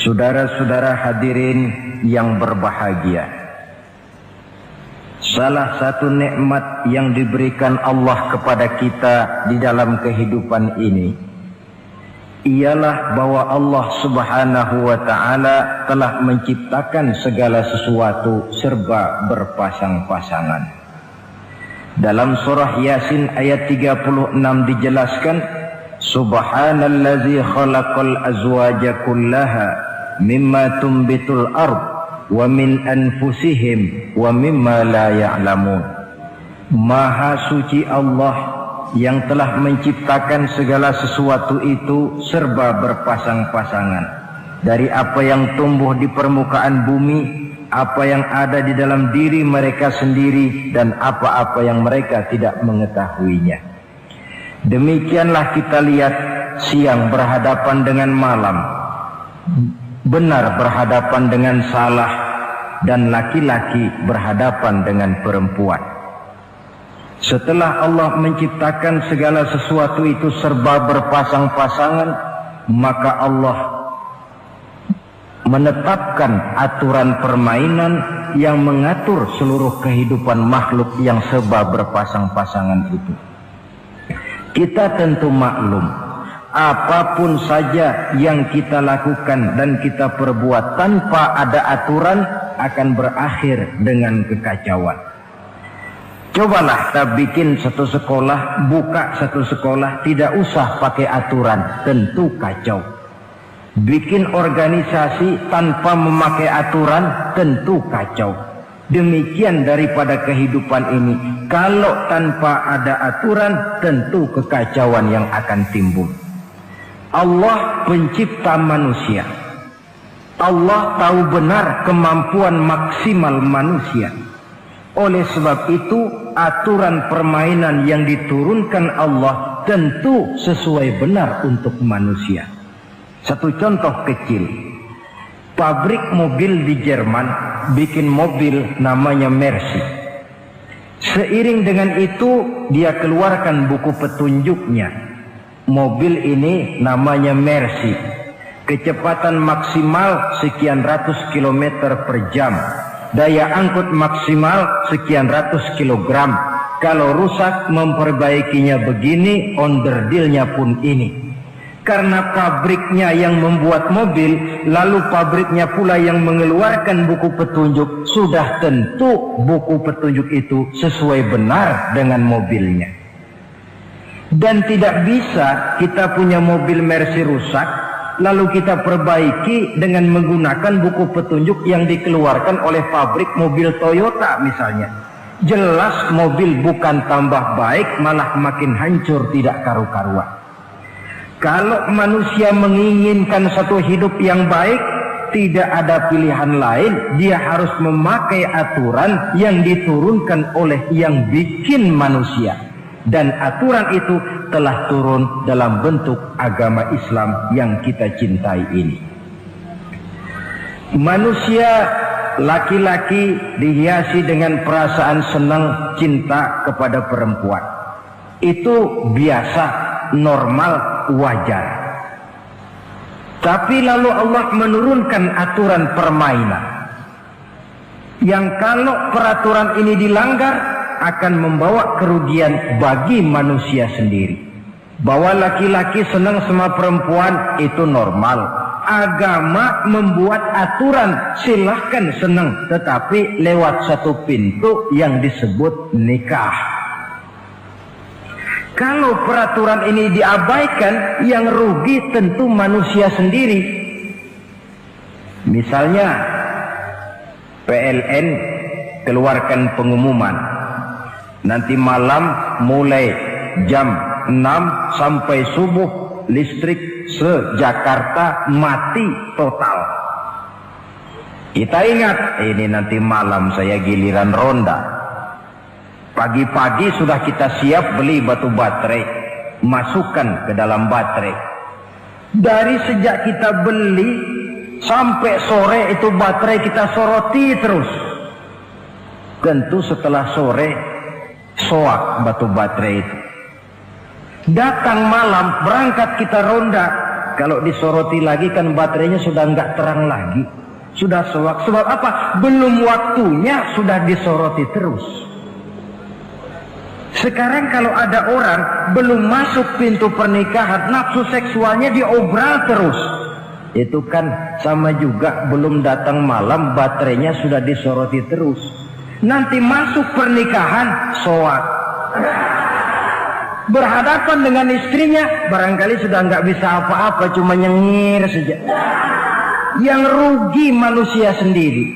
Saudara-saudara hadirin yang berbahagia, salah satu nikmat yang diberikan Allah kepada kita di dalam kehidupan ini ialah bahwa Allah Subhanahu wa ta'ala telah menciptakan segala sesuatu serba berpasang-pasangan. Dalam surah Yasin ayat 36 dijelaskan, Subhanallazi khalaqal azwaja kullaha mimma tumbitul ard wa min anfusihim wa mimma la ya'lamun. Maha suci Allah yang telah menciptakan segala sesuatu itu serba berpasang-pasangan, dari apa yang tumbuh di permukaan bumi, apa yang ada di dalam diri mereka sendiri, dan apa-apa yang mereka tidak mengetahuinya. Demikianlah kita lihat siang berhadapan dengan malam, benar berhadapan dengan salah, dan laki-laki berhadapan dengan perempuan. Setelah Allah menciptakan segala sesuatu itu serba berpasang-pasangan, maka Allah menetapkan aturan permainan yang mengatur seluruh kehidupan makhluk yang serba berpasang-pasangan itu. Kita tentu maklum, apapun saja yang kita lakukan dan kita perbuat tanpa ada aturan akan berakhir dengan kekacauan. Cobalah kita bikin satu sekolah, buka satu sekolah, tidak usah pakai aturan, tentu kacau. Bikin organisasi tanpa memakai aturan, tentu kacau. Demikian daripada kehidupan ini, kalau tanpa ada aturan, tentu kekacauan yang akan timbul. Allah pencipta manusia. Allah tahu benar kemampuan maksimal manusia. Oleh sebab itu, aturan permainan yang diturunkan Allah tentu sesuai benar untuk manusia. Satu contoh kecil, pabrik mobil di Jerman bikin mobil namanya Mercy. Seiring dengan itu dia keluarkan buku petunjuknya. Mobil ini namanya Mercy, kecepatan maksimal sekian ratus kilometer per jam, daya angkut maksimal sekian ratus kilogram. Kalau rusak memperbaikinya begini, onderdilnya pun ini. Karena pabriknya yang membuat mobil, lalu pabriknya pula yang mengeluarkan buku petunjuk, sudah tentu buku petunjuk itu sesuai benar dengan mobilnya. Dan tidak bisa kita punya mobil Mercy rusak, lalu kita perbaiki dengan menggunakan buku petunjuk yang dikeluarkan oleh pabrik mobil Toyota misalnya. Jelas mobil bukan tambah baik, malah makin hancur tidak karu-karuan. Kalau manusia menginginkan satu hidup yang baik, tidak ada pilihan lain, dia harus memakai aturan yang diturunkan oleh yang bikin manusia. Dan aturan itu telah turun dalam bentuk agama Islam yang kita cintai ini. Manusia laki-laki dihiasi dengan perasaan senang cinta kepada perempuan. Itu biasa, normal, wajar. Tapi lalu Allah menurunkan aturan permainan yang kalau peraturan ini dilanggar akan membawa kerugian bagi manusia sendiri. Bahwa laki-laki senang sama perempuan itu normal. Agama membuat aturan, silahkan senang, tetapi lewat satu pintu yang disebut nikah. Kalau peraturan ini diabaikan, yang rugi tentu manusia sendiri. Misalnya PLN keluarkan pengumuman, nanti malam mulai jam 6 sampai subuh listrik se-Jakarta mati total. Kita ingat, ini nanti malam saya giliran ronda. Pagi-pagi sudah kita siap beli batu baterai, masukkan ke dalam baterai. Dari sejak kita beli sampai sore itu baterai kita soroti terus. Tentu setelah sore soak batu baterai itu. Datang malam berangkat kita ronda, Kalau disoroti lagi kan baterainya sudah nggak terang lagi. Sudah sewak. Sebab apa? Belum waktunya sudah disoroti terus. Sekarang kalau ada orang belum masuk pintu pernikahan, nafsu seksualnya diobral terus. Itu kan sama juga belum datang malam, baterainya sudah disoroti terus. Nanti masuk pernikahan, soak. Berhadapan dengan istrinya, barangkali sudah nggak bisa apa-apa, cuma nyengir saja. Yang rugi manusia sendiri.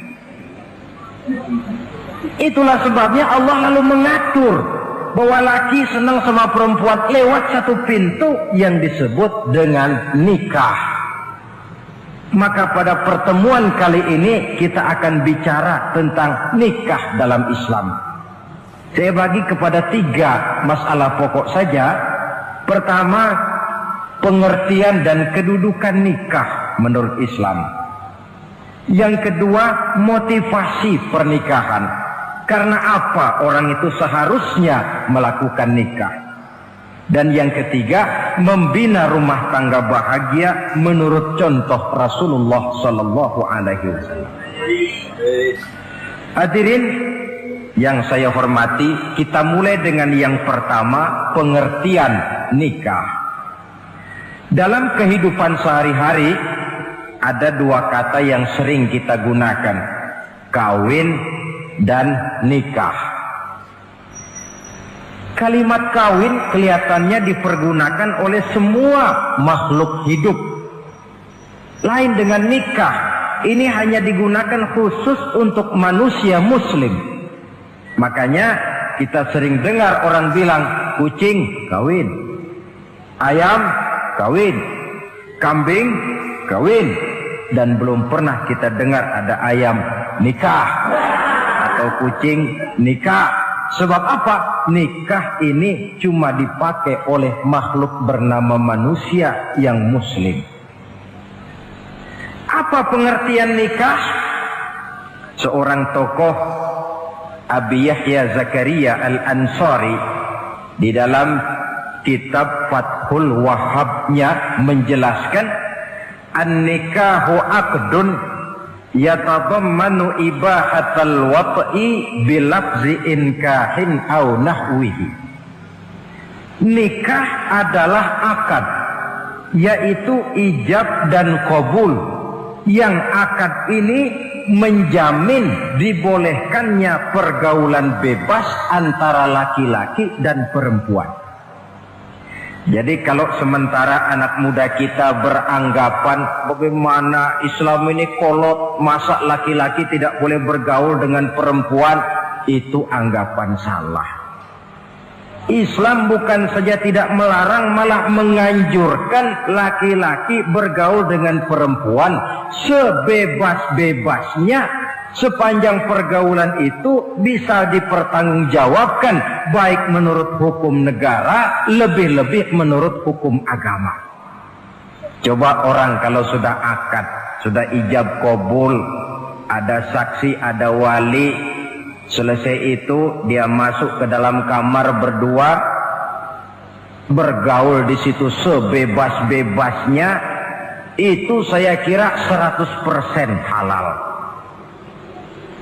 Itulah sebabnya Allah lalu mengatur bahwa laki senang sama perempuan lewat satu pintu yang disebut dengan nikah. Maka pada pertemuan kali ini kita akan bicara tentang nikah dalam Islam. Saya bagi kepada 3 masalah pokok saja. Pertama, pengertian dan kedudukan nikah menurut Islam. Yang kedua, motivasi pernikahan. Karena apa orang itu seharusnya melakukan nikah. Dan yang ketiga, membina rumah tangga bahagia menurut contoh Rasulullah Sallallahu Alaihi Wasallam. Hadirin yang saya hormati, kita mulai dengan yang pertama, pengertian nikah. Dalam kehidupan sehari-hari ada 2 kata yang sering kita gunakan, kawin dan nikah. Kalimat kawin kelihatannya dipergunakan oleh semua makhluk hidup. Lain dengan nikah, ini hanya digunakan khusus untuk manusia muslim. Makanya kita sering dengar orang bilang kucing kawin, ayam kawin, kambing kawin, dan belum pernah kita dengar ada ayam nikah atau kucing nikah. Sebab apa? Nikah ini cuma dipakai oleh makhluk bernama manusia yang muslim. Apa pengertian nikah? Seorang tokoh, Abi Yahya Zakaria Al-Ansari, di dalam kitab Fathul Wahhabnya menjelaskan, an-nikahu aqdun yatadammanu ibahatal wat'i bilafzi inkahin au nahwihi. Nikah adalah akad, yaitu ijab dan qabul, yang akad ini menjamin dibolehkannya pergaulan bebas antara laki-laki dan perempuan. Jadi kalau sementara anak muda kita beranggapan bagaimana Islam ini kolot, masa laki-laki tidak boleh bergaul dengan perempuan, itu anggapan salah. Islam bukan saja tidak melarang, malah menganjurkan laki-laki bergaul dengan perempuan sebebas-bebasnya, sepanjang pergaulan itu bisa dipertanggungjawabkan, baik menurut hukum negara, lebih-lebih menurut hukum agama. Coba orang kalau sudah akad, sudah ijab qabul, ada saksi, ada wali, selesai itu dia masuk ke dalam kamar berdua, bergaul di situ sebebas-bebasnya, itu saya kira 100% halal.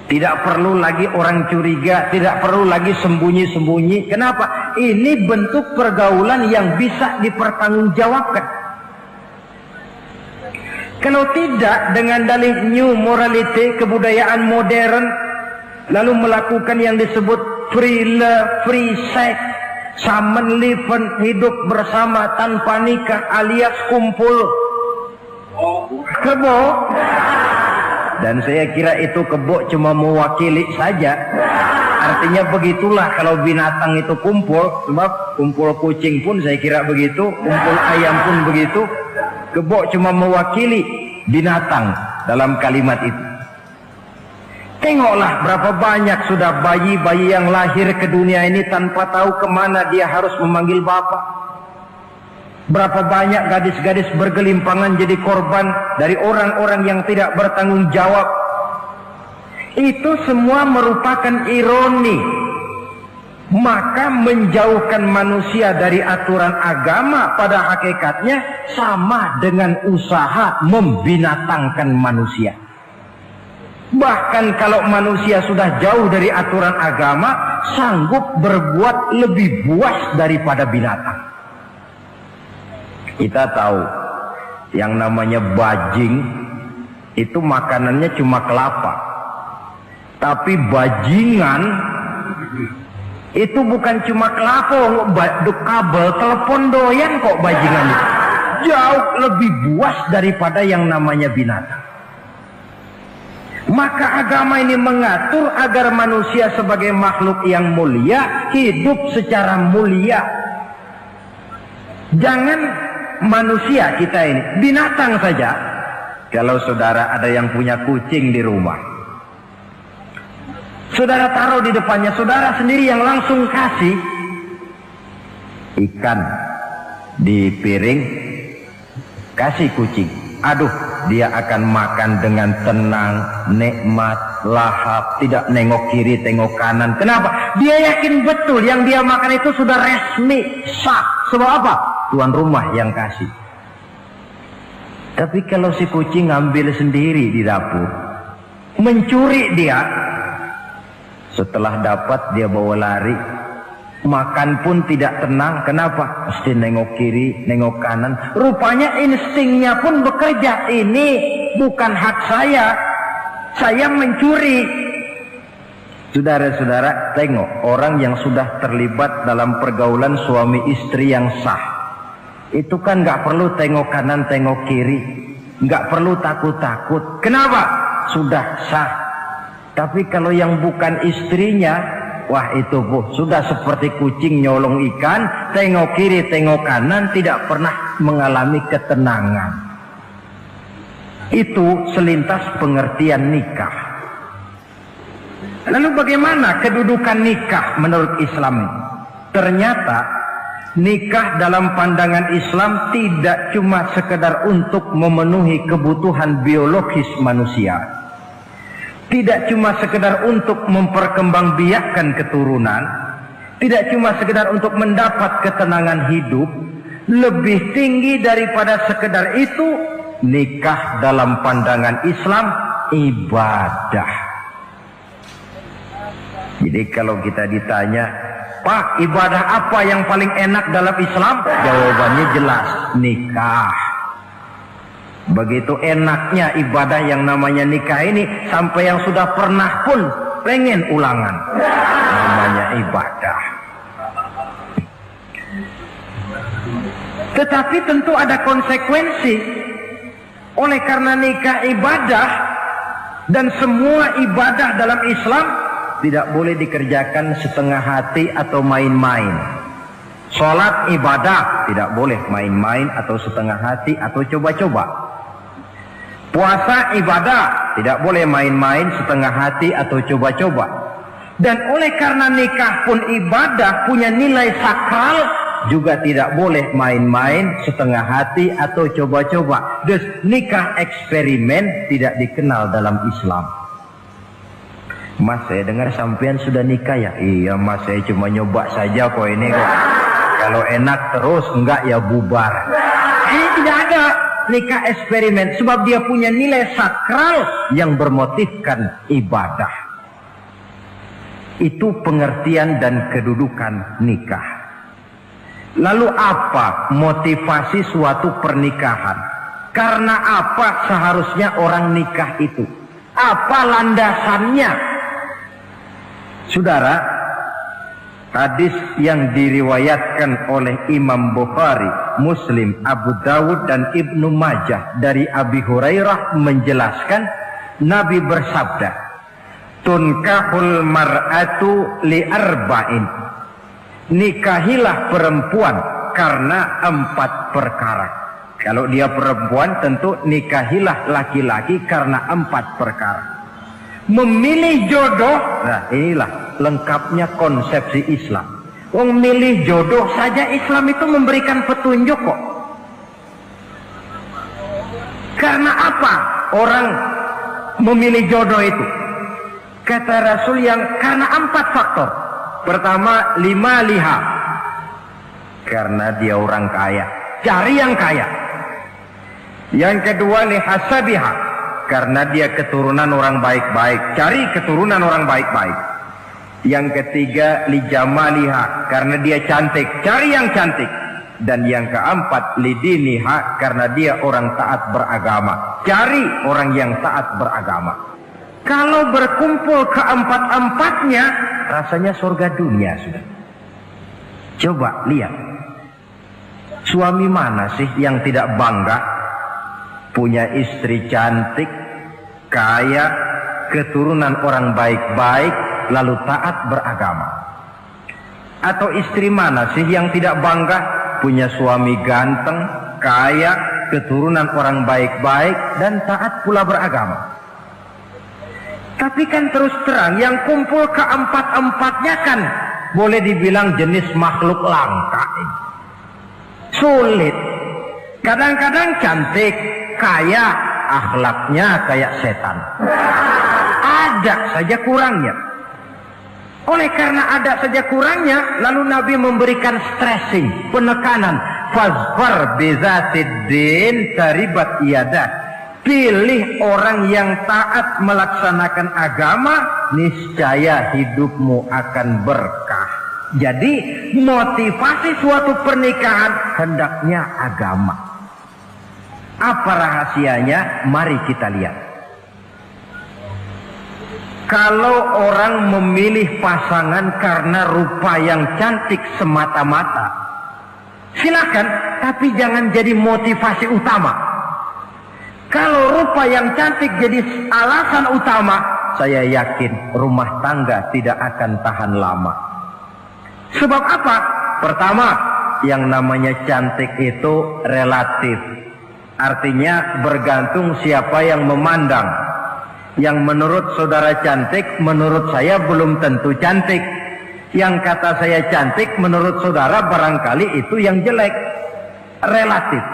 Tidak perlu lagi orang curiga, tidak perlu lagi sembunyi-sembunyi. Kenapa? Ini bentuk pergaulan yang bisa dipertanggungjawabkan. Kalau tidak, dengan dalih new morality, kebudayaan modern, lalu melakukan yang disebut free love, free sex, samen liven, hidup bersama tanpa nikah alias kumpul kebo. Dan saya kira itu kebo cuma mewakili saja. Artinya begitulah kalau binatang itu kumpul. Sebab kumpul kucing pun saya kira begitu, kumpul ayam pun begitu. Kebo cuma mewakili binatang dalam kalimat itu. Tengoklah berapa banyak sudah bayi-bayi yang lahir ke dunia ini tanpa tahu kemana dia harus memanggil bapak. Berapa banyak gadis-gadis bergelimpangan jadi korban dari orang-orang yang tidak bertanggung jawab. Itu semua merupakan ironi. Maka menjauhkan manusia dari aturan agama pada hakikatnya sama dengan usaha membinatangkan manusia. Bahkan kalau manusia sudah jauh dari aturan agama, sanggup berbuat lebih buas daripada binatang. Kita tahu yang namanya bajing itu makanannya cuma kelapa. Tapi bajingan itu bukan cuma kelapa, kabel telepon doyan kok bajingan itu. Jauh lebih buas daripada yang namanya binatang. Maka agama ini mengatur agar manusia sebagai makhluk yang mulia hidup secara mulia. Jangan manusia kita ini, binatang saja. Kalau saudara ada yang punya kucing di rumah, saudara taruh di depannya, saudara sendiri yang langsung kasih ikan di piring, kasih kucing. Aduh, dia akan makan dengan tenang, nikmat, lahap, tidak nengok kiri, tengok kanan. Kenapa? Dia yakin betul yang dia makan itu sudah resmi, sah. Sebab apa? Tuan rumah yang kasih. Tapi kalau si kucing ngambil sendiri di dapur, mencuri dia, setelah dapat dia bawa lari, makan pun tidak tenang. Kenapa? Mesti nengok kiri, nengok kanan. Rupanya instingnya pun bekerja. Ini bukan hak saya mencuri. Saudara-saudara, tengok orang yang sudah terlibat dalam pergaulan suami istri yang sah. Itu kan nggak perlu tengok kanan, tengok kiri, nggak perlu takut-takut. Kenapa? Sudah sah. Tapi kalau yang bukan istrinya, wah itu sudah seperti kucing nyolong ikan, tengok kiri, tengok kanan, tidak pernah mengalami ketenangan. Itu selintas pengertian nikah. Lalu bagaimana kedudukan nikah menurut Islam? Ternyata nikah dalam pandangan Islam tidak cuma sekedar untuk memenuhi kebutuhan biologis manusia. Tidak cuma sekedar untuk memperkembangbiakkan keturunan, tidak cuma sekedar untuk mendapat ketenangan hidup. Lebih tinggi daripada sekedar itu, nikah dalam pandangan Islam ibadah. Jadi kalau kita ditanya, Pak, ibadah apa yang paling enak dalam Islam? Jawabannya jelas, nikah. Begitu enaknya ibadah yang namanya nikah ini, sampai yang sudah pernah pun pengen ulangan. Namanya ibadah. Tetapi tentu ada konsekuensi. Oleh karena nikah ibadah, dan semua ibadah dalam Islam tidak boleh dikerjakan setengah hati atau main-main. Sholat ibadah, tidak boleh main-main atau setengah hati atau coba-coba. Puasa ibadah, tidak boleh main-main, setengah hati atau coba-coba. Dan oleh karena nikah pun ibadah, punya nilai sakral, juga tidak boleh main-main, setengah hati atau coba-coba. Dus nikah eksperimen tidak dikenal dalam Islam. Mas, saya dengar sampean sudah nikah ya? Iya mas, saya cuma nyoba saja kok ini kok. Kalau enak terus, enggak ya bubar. Ini tidak ada nikah eksperimen, sebab dia punya nilai sakral yang bermotifkan ibadah. Itu pengertian dan kedudukan nikah. Lalu apa motivasi suatu pernikahan? Karena apa seharusnya orang nikah itu? Apa landasannya? Saudara, hadis yang diriwayatkan oleh Imam Bukhari, Muslim, Abu Dawud dan Ibnu Majah dari Abi Hurairah menjelaskan, Nabi bersabda, tunkahul mar'atu li arba'in. Nikahilah perempuan karena 4 perkara. Kalau dia perempuan tentu nikahilah laki-laki karena 4 perkara. Memilih jodoh, nah inilah lengkapnya konsepsi Islam. Memilih jodoh saja Islam itu memberikan petunjuk kok. Karena apa orang memilih jodoh itu? Kata Rasul yang karena 4 faktor. Pertama, lima liha, karena dia orang kaya, cari yang kaya. Yang kedua, lihasabiha, karena dia keturunan orang baik-baik, cari keturunan orang baik-baik. Yang ketiga, lijamaliha, karena dia cantik, cari yang cantik. Dan yang keempat, lidiniha, karena dia orang taat beragama, cari orang yang taat beragama. Kalau berkumpul keempat-empatnya, rasanya surga dunia sudah. Coba lihat, suami mana sih yang tidak bangga punya istri cantik, kaya, keturunan orang baik-baik, lalu taat beragama? Atau istri mana sih yang tidak bangga punya suami ganteng, kaya, keturunan orang baik-baik, dan taat pula beragama? Tapi kan terus terang, yang kumpul keempat-empatnya kan boleh dibilang jenis makhluk langka ini. Sulit. Kadang-kadang cantik, kaya, akhlaknya kayak setan. Ada saja kurangnya. Oleh karena ada saja kurangnya, lalu Nabi memberikan stressing, penekanan. Fazfar bizatiddin taribat iyadah. Pilih orang yang taat melaksanakan agama, niscaya hidupmu akan berkah. Jadi motivasi suatu pernikahan hendaknya agama. Apa rahasianya? Mari kita lihat. Kalau orang memilih pasangan karena rupa yang cantik semata-mata, silakan, tapi jangan jadi motivasi utama. Kalau rupa yang cantik jadi alasan utama, saya yakin rumah tangga tidak akan tahan lama. Sebab apa? Pertama, yang namanya cantik itu relatif. Artinya bergantung siapa yang memandang. Yang menurut saudara cantik, menurut saya belum tentu cantik. Yang kata saya cantik, menurut saudara barangkali itu yang jelek. Relatif.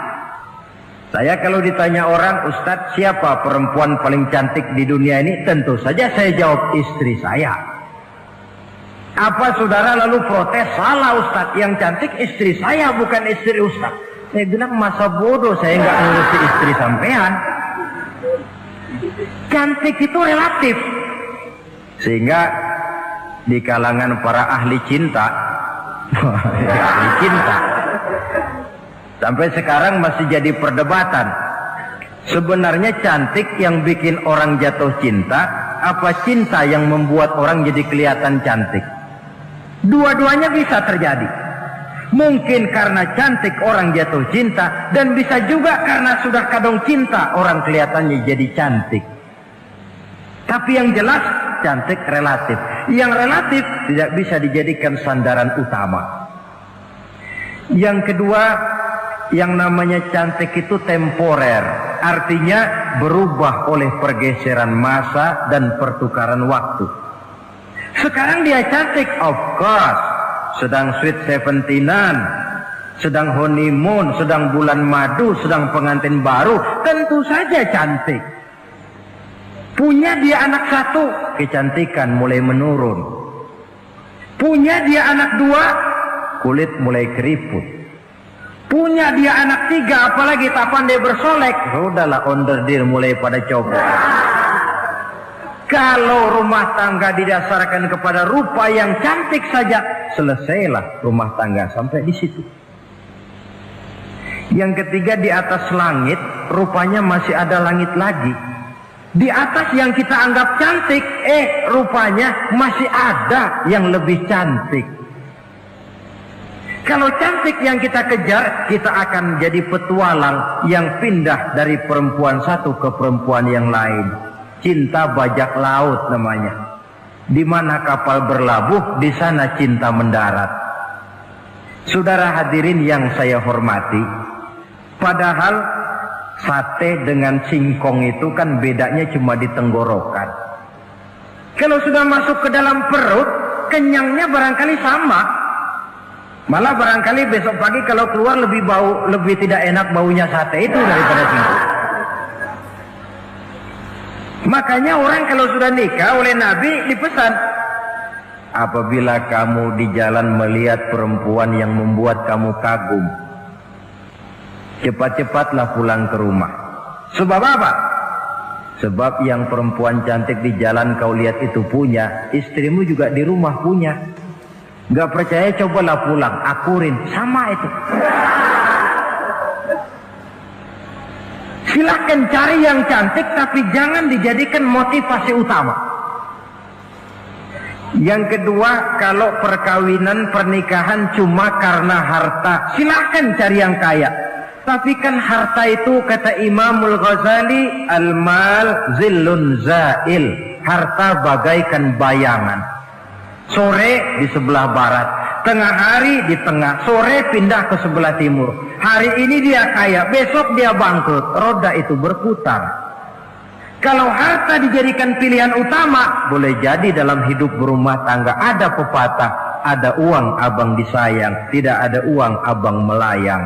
Saya kalau ditanya orang, Ustadz, siapa perempuan paling cantik di dunia ini? Tentu saja saya jawab istri saya. Apa saudara lalu protes? Salah Ustadz, yang cantik istri saya, bukan istri Ustadz. Saya bilang, masa bodoh saya nggak ngurusi istri sampean. Cantik itu relatif. Sehingga di kalangan para ahli cinta, ahli cinta, sampai sekarang masih jadi perdebatan. Sebenarnya cantik yang bikin orang jatuh cinta, apa cinta yang membuat orang jadi kelihatan cantik? Dua-duanya bisa terjadi. Mungkin karena cantik orang jatuh cinta, dan bisa juga karena sudah kadung cinta orang kelihatannya jadi cantik. Tapi yang jelas cantik relatif. Yang relatif tidak bisa dijadikan sandaran utama. Yang kedua, yang namanya cantik itu temporer, artinya berubah oleh pergeseran masa dan pertukaran waktu. Sekarang dia cantik, of course, sedang sweet 17-an, sedang honeymoon, sedang bulan madu, sedang pengantin baru, tentu saja cantik. Punya dia anak satu, kecantikan mulai menurun. Punya dia anak dua, kulit mulai keriput. Punya dia anak tiga, apalagi tak pandai bersolek, sudahlah onderdir mulai pada copot. Kalau rumah tangga didasarkan kepada rupa yang cantik saja, selesailah rumah tangga sampai di situ. Yang ketiga, di atas langit, rupanya masih ada langit lagi. Di atas yang kita anggap cantik, rupanya masih ada yang lebih cantik. Kalau cantik yang kita kejar, kita akan jadi petualang yang pindah dari perempuan satu ke perempuan yang lain. Cinta bajak laut namanya. Di mana kapal berlabuh, di sana cinta mendarat. Saudara hadirin yang saya hormati, padahal sate dengan singkong itu kan bedanya cuma di tenggorokan. Kalau sudah masuk ke dalam perut, kenyangnya barangkali sama. Malah barangkali besok pagi kalau keluar lebih tidak enak baunya sate itu daripada singkong. Makanya orang kalau sudah nikah oleh Nabi dipesan, apabila kamu di jalan melihat perempuan yang membuat kamu kagum, cepat-cepatlah pulang ke rumah. Sebab apa? Sebab yang perempuan cantik di jalan kau lihat itu punya, istrimu juga di rumah punya. Gak percaya cobalah pulang, akurin, sama itu. Silahkan cari yang cantik, tapi jangan dijadikan motivasi utama. Yang kedua, kalau perkawinan, pernikahan cuma karena harta, silahkan cari yang kaya. Tapi kan harta itu, kata Imamul Ghazali, al-mal zillun zail. Harta bagaikan bayangan. Sore di sebelah barat, tengah hari di tengah, sore pindah ke sebelah timur. Hari ini dia kaya, besok dia bangkrut. Roda itu berputar. Kalau harta dijadikan pilihan utama, boleh jadi dalam hidup berumah tangga ada pepatah, ada uang abang disayang, tidak ada uang abang melayang.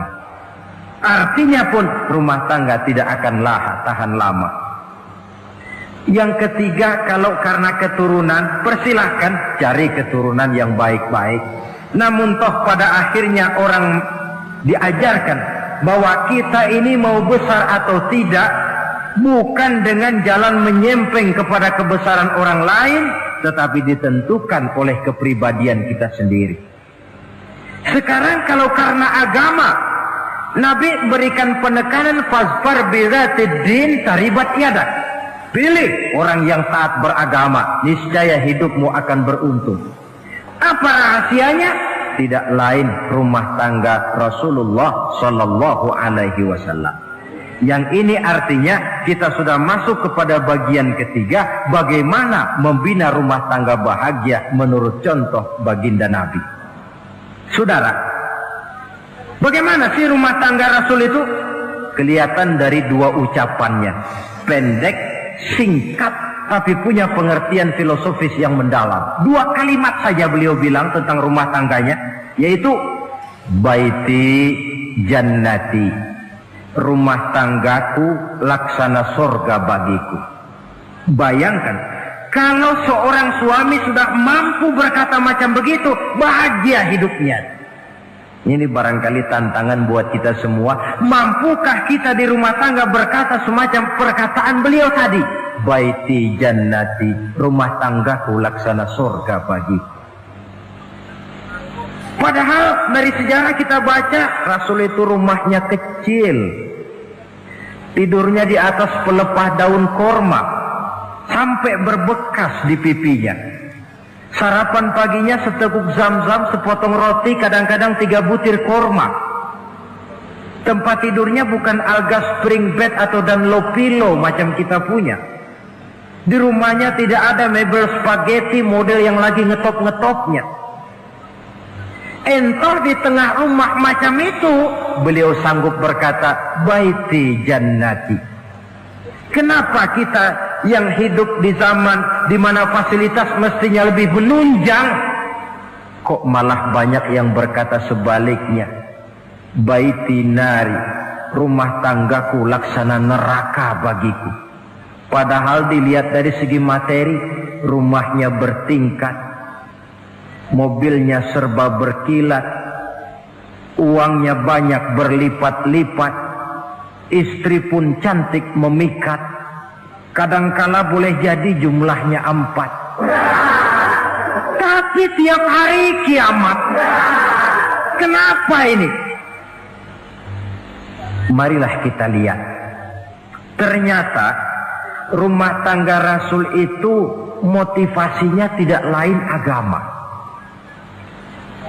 Artinya pun rumah tangga tidak akan tahan lama. Yang ketiga, kalau karena keturunan, persilahkan cari keturunan yang baik-baik. Namun toh pada akhirnya orang diajarkan bahwa kita ini mau besar atau tidak, bukan dengan jalan menyempeng kepada kebesaran orang lain, tetapi ditentukan oleh kepribadian kita sendiri. Sekarang kalau karena agama, Nabi berikan penekanan fazfar bizatid din taribat yadak. Pilih orang yang taat beragama, niscaya hidupmu akan beruntung. Apa rahasianya? Tidak lain rumah tangga Rasulullah Sallallahu Alaihi Wasallam. Yang ini artinya kita sudah masuk kepada bagian ketiga, bagaimana membina rumah tangga bahagia menurut contoh baginda Nabi. Saudara, bagaimana sih rumah tangga Rasul itu? Kelihatan dari dua ucapannya, pendek, singkat, tapi punya pengertian filosofis yang mendalam. Dua kalimat saja beliau bilang tentang rumah tangganya, yaitu baiti jannati, rumah tanggaku laksana surga bagiku. Bayangkan, kalau seorang suami sudah mampu berkata macam begitu, bahagia hidupnya. Ini barangkali tantangan buat kita semua. Mampukah kita di rumah tangga berkata semacam perkataan beliau tadi? Baiti jannati, rumah tanggaku laksana surga bagiku. Padahal dari sejarah kita baca, Rasul itu rumahnya kecil, tidurnya di atas pelepah daun korma, sampai berbekas di pipinya. Sarapan paginya seteguk zam-zam, sepotong roti, kadang-kadang 3 butir korma. Tempat tidurnya bukan alga spring bed atau Dunlop pillow macam kita punya. Di rumahnya tidak ada mebel spaghetti model yang lagi ngetop-ngetopnya. Entar di tengah rumah macam itu, beliau sanggup berkata, baiti jannati. Kenapa kita yang hidup di zaman di mana fasilitas mestinya lebih menunjang, kok malah banyak yang berkata sebaliknya? Baiti nari, rumah tanggaku laksana neraka bagiku. Padahal dilihat dari segi materi, rumahnya bertingkat, mobilnya serba berkilat, uangnya banyak berlipat-lipat, istri pun cantik memikat. Kadangkala boleh jadi jumlahnya 4. Tapi tiap hari kiamat. Kenapa ini? Marilah kita lihat. Ternyata rumah tangga Rasul itu motivasinya tidak lain agama.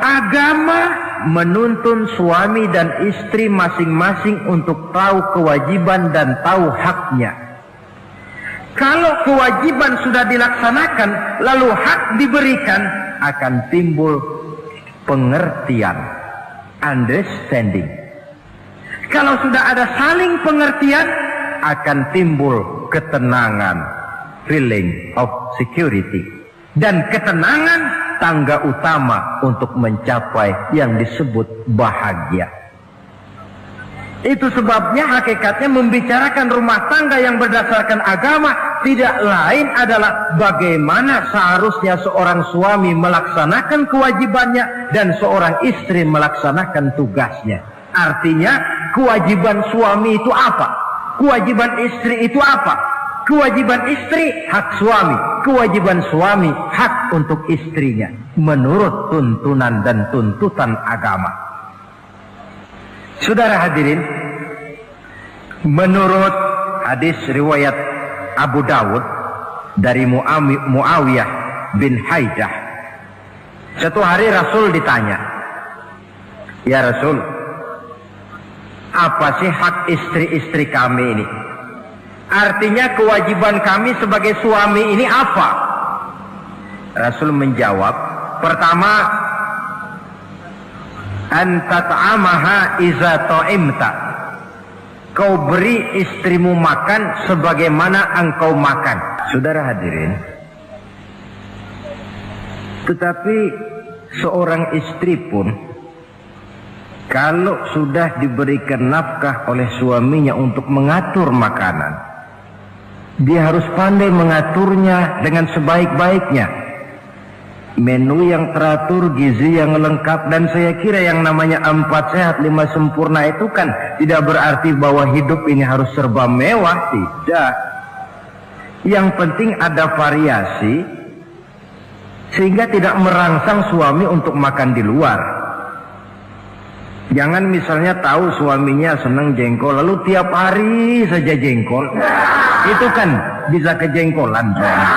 Agama menuntun suami dan istri masing-masing untuk tahu kewajiban dan tahu haknya. Kalau kewajiban sudah dilaksanakan, lalu hak diberikan, akan timbul pengertian, understanding. Kalau sudah ada saling pengertian, akan timbul ketenangan, feeling of security. Dan ketenangan tangga utama untuk mencapai yang disebut bahagia. Itu sebabnya hakikatnya membicarakan rumah tangga yang berdasarkan agama tidak lain adalah bagaimana seharusnya seorang suami melaksanakan kewajibannya dan seorang istri melaksanakan tugasnya. Artinya kewajiban suami itu apa? Kewajiban istri itu apa? Kewajiban istri hak suami, kewajiban suami hak untuk istrinya menurut tuntunan dan tuntutan agama. Saudara hadirin, menurut hadis riwayat Abu Dawud dari Muawiyah bin Haidah, satu hari Rasul ditanya, "Ya Rasul, apa sih hak istri-istri kami ini? Artinya kewajiban kami sebagai suami ini apa?" Rasul menjawab, pertama, antat'amaha iza ta'imta, kau beri istrimu makan sebagaimana engkau makan. Saudara hadirin, tetapi seorang istri pun kalau sudah diberikan nafkah oleh suaminya untuk mengatur makanan, dia harus pandai mengaturnya dengan sebaik-baiknya. Menu yang teratur, gizi yang lengkap, dan saya kira yang namanya 4 sehat 5 sempurna itu kan tidak berarti bahwa hidup ini harus serba mewah, tidak. Yang penting ada variasi sehingga tidak merangsang suami untuk makan di luar. Jangan misalnya tahu suaminya senang jengkol lalu tiap hari saja jengkol, itu kan bisa kejengkolan suami.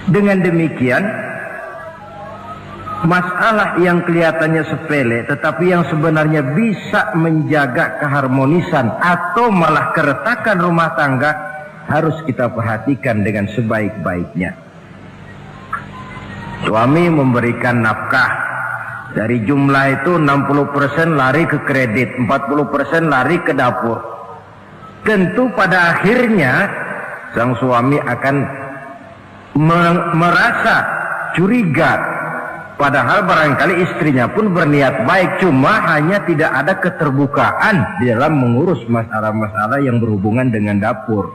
Dengan demikian, masalah yang kelihatannya sepele tetapi yang sebenarnya bisa menjaga keharmonisan atau malah keretakan rumah tangga harus kita perhatikan dengan sebaik-baiknya. Suami memberikan nafkah, dari jumlah itu 60% lari ke kredit, 40% lari ke dapur. Tentu pada akhirnya sang suami akan merasa curiga, padahal barangkali istrinya pun berniat baik, cuma hanya tidak ada keterbukaan di dalam mengurus masalah-masalah yang berhubungan dengan dapur.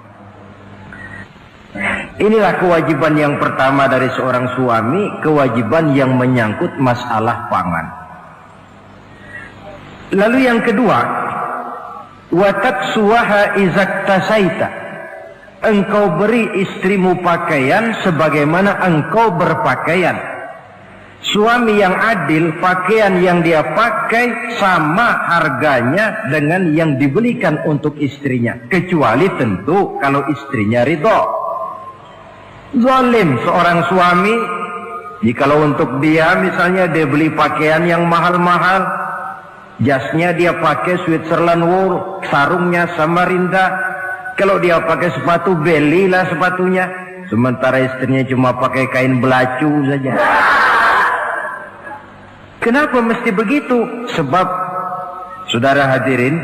Inilah kewajiban yang pertama dari seorang suami, kewajiban yang menyangkut masalah pangan. Lalu yang kedua, wataksuwaha izaktasaita, engkau beri istrimu pakaian sebagaimana engkau berpakaian. Suami yang adil, pakaian yang dia pakai sama harganya dengan yang dibelikan untuk istrinya, kecuali tentu kalau istrinya ridho. Zalim seorang suami jikalau untuk dia misalnya dia beli pakaian yang mahal-mahal, jasnya dia pakai Switzerland wool, sarungnya Samarinda. Kalau dia pakai sepatu, belilah sepatunya. Sementara istrinya cuma pakai kain belacu saja. Kenapa mesti begitu? Sebab, saudara hadirin,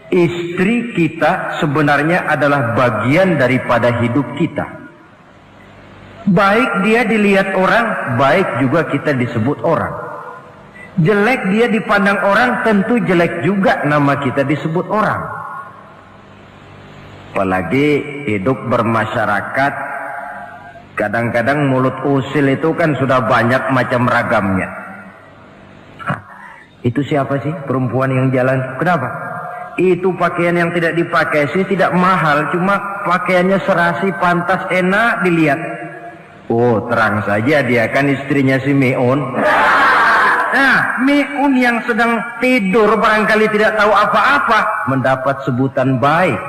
istri kita sebenarnya adalah bagian daripada hidup kita. Baik dia dilihat orang, baik juga kita disebut orang. Jelek dia dipandang orang, tentu jelek juga nama kita disebut orang. Apalagi hidup bermasyarakat, kadang-kadang mulut usil itu kan sudah banyak macam ragamnya. Itu siapa sih perempuan yang jalan? Kenapa? Itu pakaian yang tidak dipakai sih tidak mahal, cuma pakaiannya serasi, pantas, enak dilihat. Oh, terang saja dia kan istrinya si Meun. Nah, Meun yang sedang tidur barangkali tidak tahu apa-apa mendapat sebutan baik.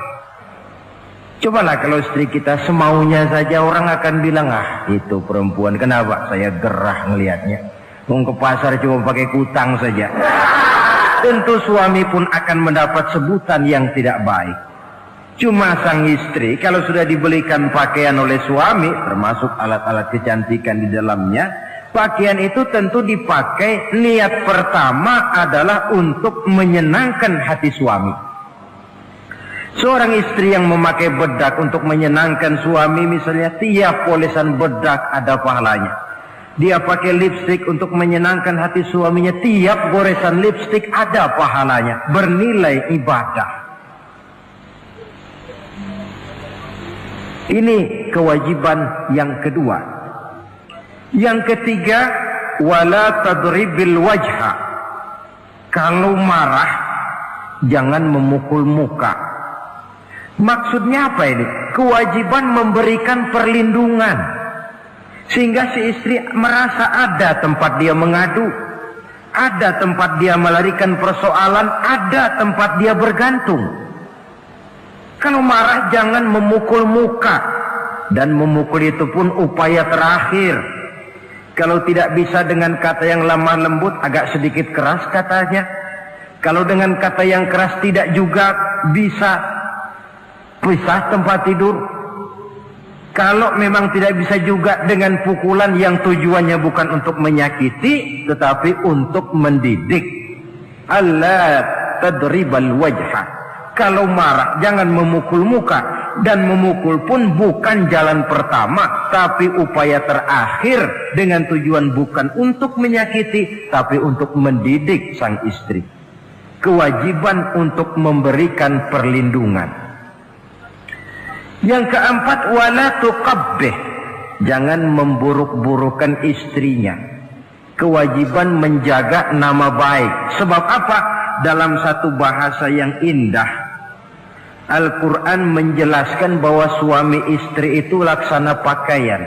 Cobalah kalau istri kita semaunya saja, orang akan bilang, ah itu perempuan, kenapa saya gerah ngelihatnya, mau ke pasar cuma pakai kutang saja. Tentu suami pun akan mendapat sebutan yang tidak baik. Cuma sang istri kalau sudah dibelikan pakaian oleh suami, termasuk alat-alat kecantikan di dalamnya, pakaian itu tentu dipakai, niat pertama adalah untuk menyenangkan hati suami. Seorang istri yang memakai bedak untuk menyenangkan suami, misalnya tiap polesan bedak ada pahalanya. Dia pakai lipstik untuk menyenangkan hati suaminya, tiap goresan lipstik ada pahalanya, bernilai ibadah. Ini kewajiban yang kedua. Yang ketiga, wala tadribil wajha. Kalau marah jangan memukul muka. Maksudnya apa ini? Kewajiban memberikan perlindungan, sehingga si istri merasa ada tempat dia mengadu, ada tempat dia melarikan persoalan, ada tempat dia bergantung. Kalau marah jangan memukul muka, dan memukul itu pun upaya terakhir. Kalau tidak bisa dengan kata yang lemah lembut, agak sedikit keras katanya. Kalau dengan kata yang keras tidak juga bisa pisah tempat tidur. Kalau memang tidak bisa juga dengan pukulan yang tujuannya bukan untuk menyakiti, tetapi untuk mendidik. Allah tadribal wajha. Kalau marah jangan memukul muka, dan memukul pun bukan jalan pertama, tapi upaya terakhir dengan tujuan bukan untuk menyakiti, tapi untuk mendidik sang istri. Kewajiban untuk memberikan perlindungan. Yang keempat, wala tuqabbih. Jangan memburuk-burukan istrinya. Kewajiban menjaga nama baik. Sebab apa? Dalam satu bahasa yang indah, Al-Quran menjelaskan bahwa suami istri itu laksana pakaian.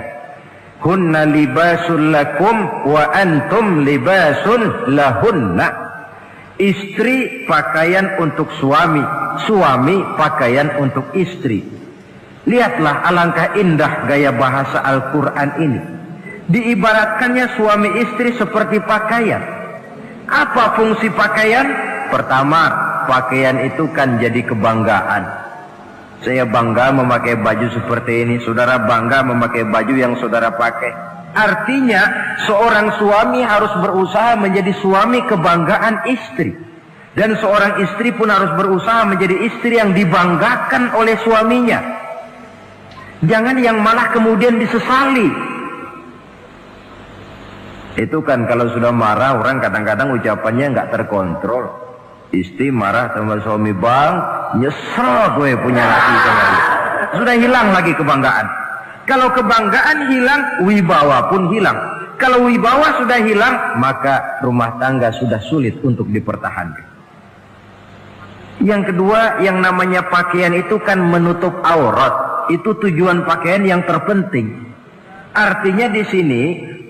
Hunna libasul lakum wa antum libasun lahunna. Istri pakaian untuk suami, suami pakaian untuk istri. Lihatlah alangkah indah gaya bahasa Al-Quran ini. Diibaratkannya suami istri seperti pakaian. Apa fungsi pakaian? Pertama, pakaian itu kan jadi kebanggaan. Saya bangga memakai baju seperti ini, saudara bangga memakai baju yang saudara pakai. Artinya seorang suami harus berusaha menjadi suami kebanggaan istri, dan seorang istri pun harus berusaha menjadi istri yang dibanggakan oleh suaminya. Jangan yang malah kemudian disesali. Itu kan kalau sudah marah orang kadang-kadang ucapannya nggak terkontrol. Istri marah sama suami, bang, nyesel gue punya laki sama dia. Sudah hilang lagi kebanggaan. Kalau kebanggaan hilang, wibawa pun hilang. Kalau wibawa sudah hilang, maka rumah tangga sudah sulit untuk dipertahankan. Yang kedua, yang namanya pakaian itu kan menutup aurat. Itu tujuan pakaian yang terpenting. Artinya di sini,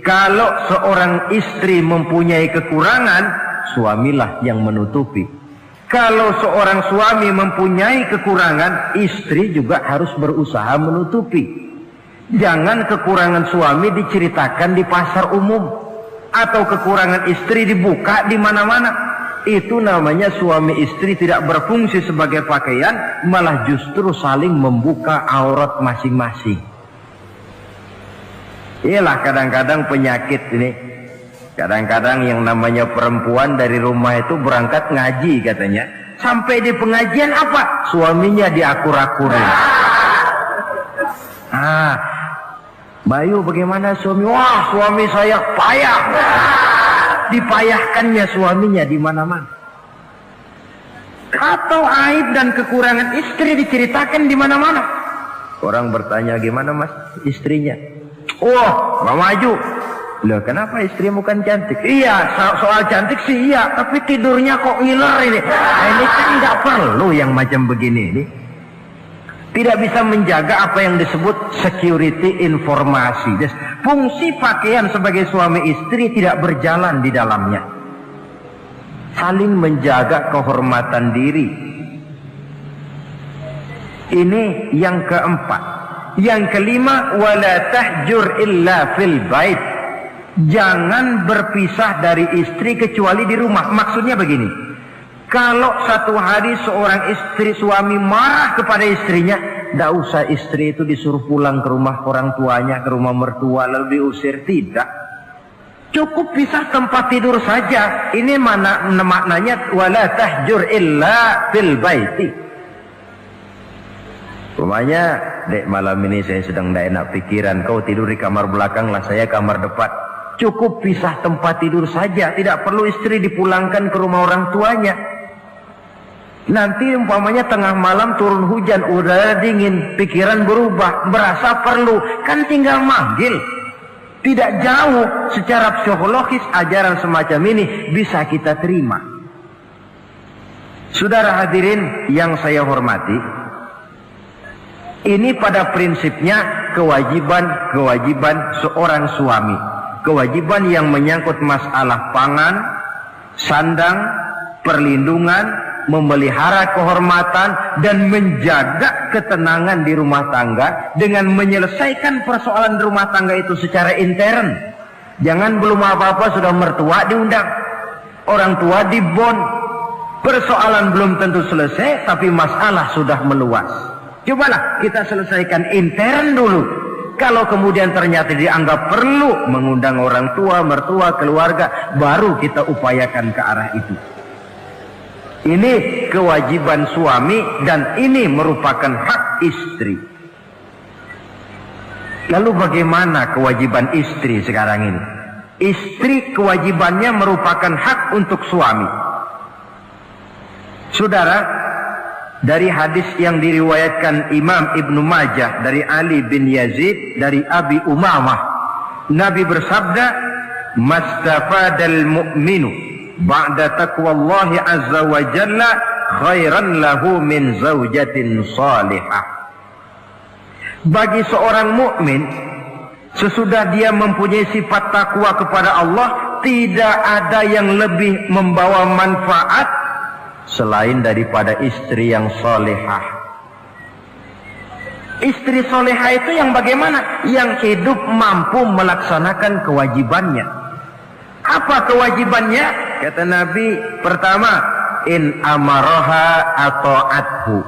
kalau seorang istri mempunyai kekurangan, suamilah yang menutupi. Kalau seorang suami mempunyai kekurangan, istri juga harus berusaha menutupi. Jangan kekurangan suami diceritakan di pasar umum, atau kekurangan istri dibuka di mana-mana. Itu namanya suami istri tidak berfungsi sebagai pakaian, malah justru saling membuka aurat masing-masing. Inilah kadang-kadang penyakit ini. Kadang-kadang yang namanya perempuan dari rumah itu berangkat ngaji katanya. Sampai di pengajian apa? Suaminya diakur-akurin. Bayu bagaimana suami? Wah, suami saya payah. Dipayahkannya suaminya di mana-mana. Atau aib dan kekurangan istri diceritakan di mana-mana. Orang bertanya, gimana mas istrinya? Oh, nggak maju. Loh, kenapa istrimu kan cantik? Iya, soal cantik sih iya, tapi tidurnya kok ngiler ini. Nah, ini kan nggak perlu yang macam begini ini. Tidak bisa menjaga apa yang disebut security informasi. Fungsi pakaian sebagai suami istri tidak berjalan di dalamnya. Saling menjaga kehormatan diri. Ini yang keempat. Yang kelima, wala tahjur illa fil bait. Jangan berpisah dari istri kecuali di rumah. Maksudnya begini, kalau satu hari seorang istri suami marah kepada istrinya, tidak usah istri itu disuruh pulang ke rumah orang tuanya, ke rumah mertua lalu diusir. Tidak, cukup pisah tempat tidur saja. Ini mana maknanya wala tahjur illa fil baiti. Rumahnya, dek malam ini saya sedang tidak enak pikiran, kau tidur di kamar belakang lah, saya kamar depan. Cukup pisah tempat tidur saja, tidak perlu istri dipulangkan ke rumah orang tuanya. Nanti umpamanya tengah malam turun hujan, udara dingin, pikiran berubah, berasa perlu, kan tinggal manggil. Tidak jauh secara psikologis ajaran semacam ini bisa kita terima. Saudara hadirin yang saya hormati, ini pada prinsipnya kewajiban seorang suami. Kewajiban yang menyangkut masalah pangan, sandang, perlindungan, memelihara kehormatan dan menjaga ketenangan di rumah tangga dengan menyelesaikan persoalan di rumah tangga itu secara intern. Jangan belum apa-apa sudah mertua diundang, orang tua dibon. Persoalan belum tentu selesai tapi masalah sudah meluas. Cobalah kita selesaikan intern dulu. Kalau kemudian ternyata dianggap perlu mengundang orang tua, mertua, keluarga, baru kita upayakan ke arah itu. Ini kewajiban suami dan ini merupakan hak istri. Lalu bagaimana kewajiban istri sekarang ini? Istri kewajibannya merupakan hak untuk suami. Saudara, dari hadis yang diriwayatkan Imam Ibnu Majah dari Ali bin Yazid dari Abi Umamah, Nabi bersabda, "Mastafadal mu'minu ba'da taqwallahi azza wa jalla khairan lahu min zaujatin salihah." Bagi seorang mukmin, sesudah dia mempunyai sifat takwa kepada Allah, tidak ada yang lebih membawa manfaat selain daripada istri yang salihah. Istri salihah itu yang bagaimana? Yang hidup mampu melaksanakan kewajibannya. Apa kewajibannya? Kata Nabi, pertama, in amaraha ata'athu.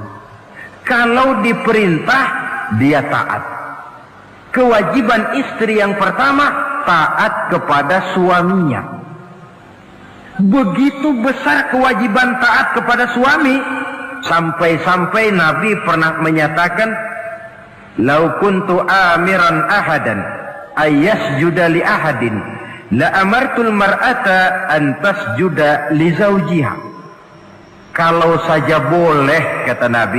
Kalau diperintah, dia taat. Kewajiban istri yang pertama, taat kepada suaminya. Begitu besar kewajiban taat kepada suami, sampai-sampai Nabi pernah menyatakan, "Lau kuntu amiran ahadan ayyasjuda li ahadin la amartul mar'ata an tasjuda li zawjiha." Kalau saja boleh, kata Nabi,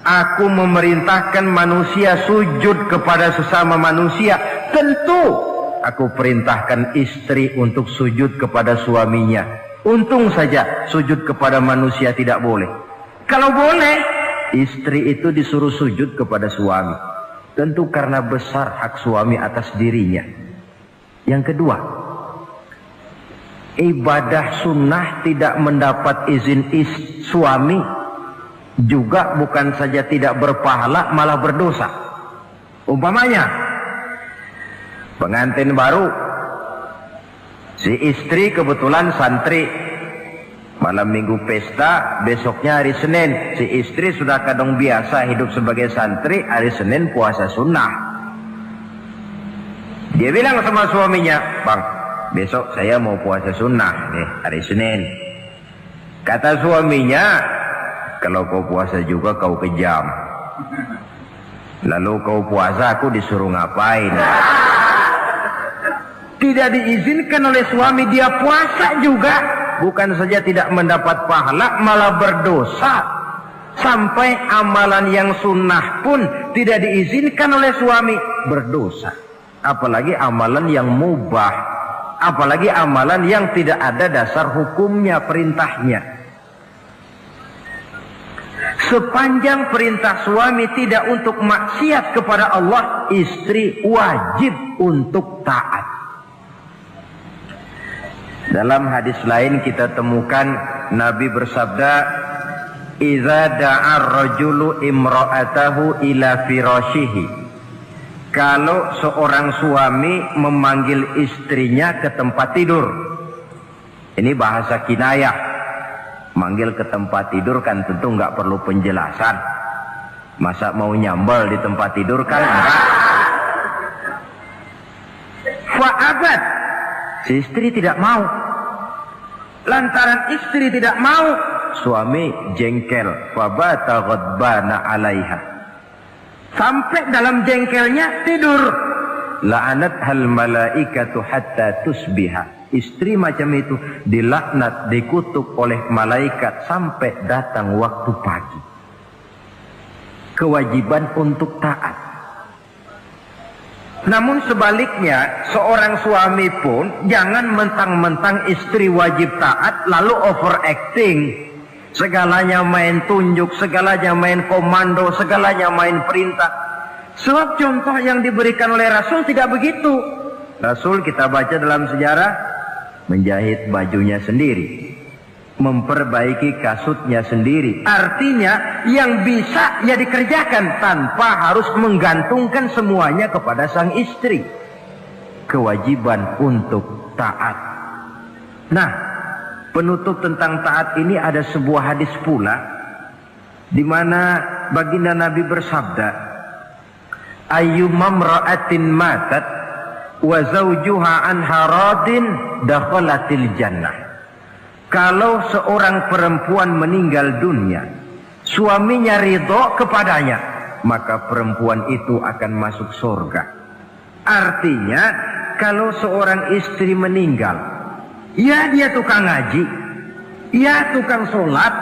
aku memerintahkan manusia sujud kepada sesama manusia, tentu aku perintahkan istri untuk sujud kepada suaminya. Untung saja sujud kepada manusia tidak boleh. Kalau boleh, istri itu disuruh sujud kepada suami. Tentu karena besar hak suami atas dirinya. Yang kedua, ibadah sunnah tidak mendapat izin suami juga bukan saja tidak berpahala, malah berdosa. Umpamanya pengantin baru, si istri kebetulan santri, malam minggu pesta, besoknya hari Senin, si istri sudah kadang biasa hidup sebagai santri, hari Senin puasa sunnah. Dia bilang sama suaminya, "Bang, besok saya mau puasa sunnah nih, hari Senin." Kata suaminya, "Kalau kau puasa juga kau kejam. Lalu kau puasa, aku disuruh ngapain?" Tidak diizinkan oleh suami, dia puasa juga. Bukan saja tidak mendapat pahala, malah berdosa. Sampai amalan yang sunnah pun tidak diizinkan oleh suami, berdosa. Apalagi amalan yang mubah, apalagi amalan yang tidak ada dasar hukumnya, perintahnya. Sepanjang perintah suami tidak untuk maksiat kepada Allah, istri wajib untuk taat. Dalam hadis lain kita temukan Nabi bersabda, "Idza da'a ar-rajulu imra'atahu ila firashihi." Kalau seorang suami memanggil istrinya ke tempat tidur. Ini bahasa kinayah. Manggil ke tempat tidur kan tentu nggak perlu penjelasan. Masa mau nyambal di tempat tidur kan enggak. Fa'abat, si istri tidak mau. Lantaran istri tidak mau, suami jengkel. Fabata ghadbana 'alaiha. Sampai dalam jengkelnya tidur. La'anat hal malaikatu hatta tusbiha. Istri macam itu dilaknat, dikutuk oleh malaikat sampai datang waktu pagi. Kewajiban untuk taat. Namun sebaliknya, seorang suami pun jangan mentang-mentang istri wajib taat lalu overacting. Segalanya main tunjuk, segalanya main komando, segalanya main perintah. Sebab contoh yang diberikan oleh Rasul tidak begitu. Rasul kita baca dalam sejarah menjahit bajunya sendiri, memperbaiki kasutnya sendiri. Artinya yang bisa ya dikerjakan tanpa harus menggantungkan semuanya kepada sang istri. Kewajiban untuk taat. Nah, penutup tentang taat ini ada sebuah hadis pula di mana baginda Nabi bersabda, ayyumam ra'atin matat wa zawjuha anha radin dakhalatil jannah. Kalau seorang perempuan meninggal dunia, suaminya ridho kepadanya, maka perempuan itu akan masuk surga. Artinya, kalau seorang istri meninggal, ya dia tukang ngaji, ya tukang sholat,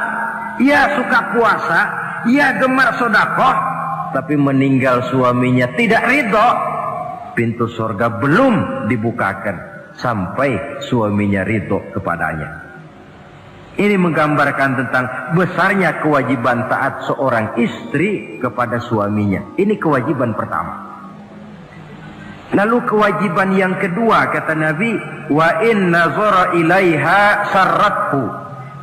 ya suka puasa, ya gemar sedekah, tapi meninggal suaminya tidak ridho, pintu surga belum dibukakan sampai suaminya ridho kepadanya. Ini menggambarkan tentang besarnya kewajiban taat seorang istri kepada suaminya. Ini kewajiban pertama. Lalu kewajiban yang kedua, kata Nabi, wa in nazara ilaiha sarrathu.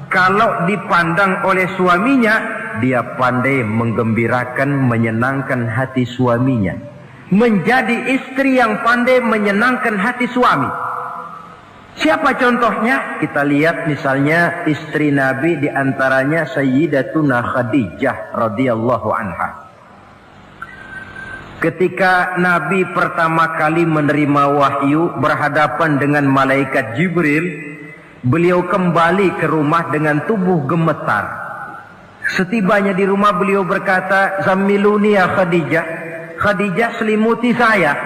Kalau dipandang oleh suaminya, dia pandai menggembirakan, menyenangkan hati suaminya. Menjadi istri yang pandai menyenangkan hati suami. Siapa contohnya? Kita lihat misalnya istri Nabi, diantaranya Sayyidatuna Khadijah radhiyallahu anha. Ketika Nabi pertama kali menerima wahyu berhadapan dengan malaikat Jibril, beliau kembali ke rumah dengan tubuh gemetar. Setibanya di rumah beliau berkata, "Zammiluni ya Khadijah." Khadijah, selimuti saya.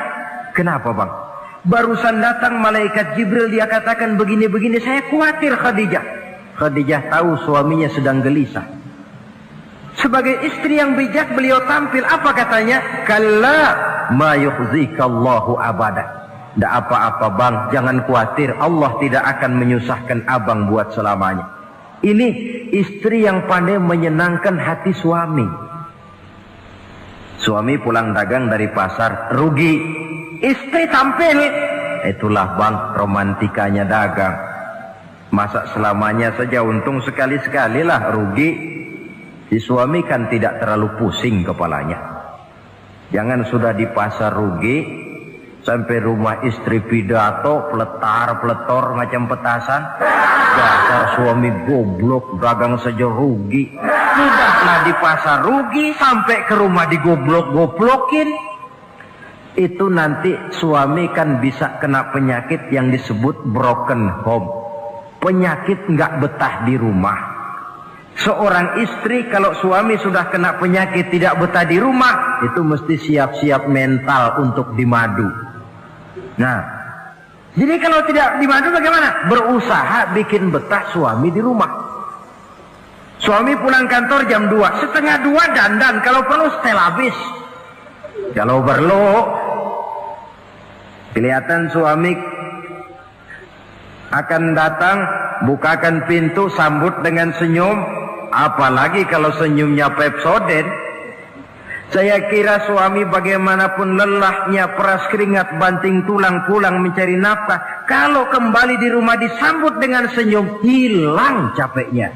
Kenapa bang? Barusan datang malaikat Jibril, dia katakan begini-begini, saya khawatir Khadijah. Khadijah tahu suaminya sedang gelisah. Sebagai istri yang bijak beliau tampil, apa katanya? Kalla ma yukhzikallahu abada. Tidak apa-apa bang, jangan khawatir, Allah tidak akan menyusahkan abang buat selamanya. Ini istri yang pandai menyenangkan hati suami. Suami pulang dagang dari pasar, rugi. Istri tampil. Itulah bang, romantikanya dagang. Masa selamanya saja, untung sekali-sekali lah rugi. Si suami kan tidak terlalu pusing kepalanya. Jangan sudah di pasar rugi, sampai rumah istri pidato, peletar-peletor macam petasan. Dasar suami goblok, dagang saja rugi. Sudahlah di pasar rugi, sampai ke rumah digoblok-goblokin. Itu nanti suami kan bisa kena penyakit yang disebut broken home. Penyakit nggak betah di rumah. Seorang istri kalau suami sudah kena penyakit tidak betah di rumah, itu mesti siap-siap mental untuk dimadu. Nah, jadi kalau tidak dimadu bagaimana? Berusaha bikin betah suami di rumah. Suami pulang kantor jam 2, setengah 2 dandan, kalau perlu setel habis. Kalau perlu, kelihatan suami akan datang, bukakan pintu, sambut dengan senyum. Apalagi kalau senyumnya Pepsodent. Saya kira suami bagaimanapun lelahnya, peras keringat, banting tulang, pulang mencari nafkah, kalau kembali di rumah disambut dengan senyum, hilang capeknya.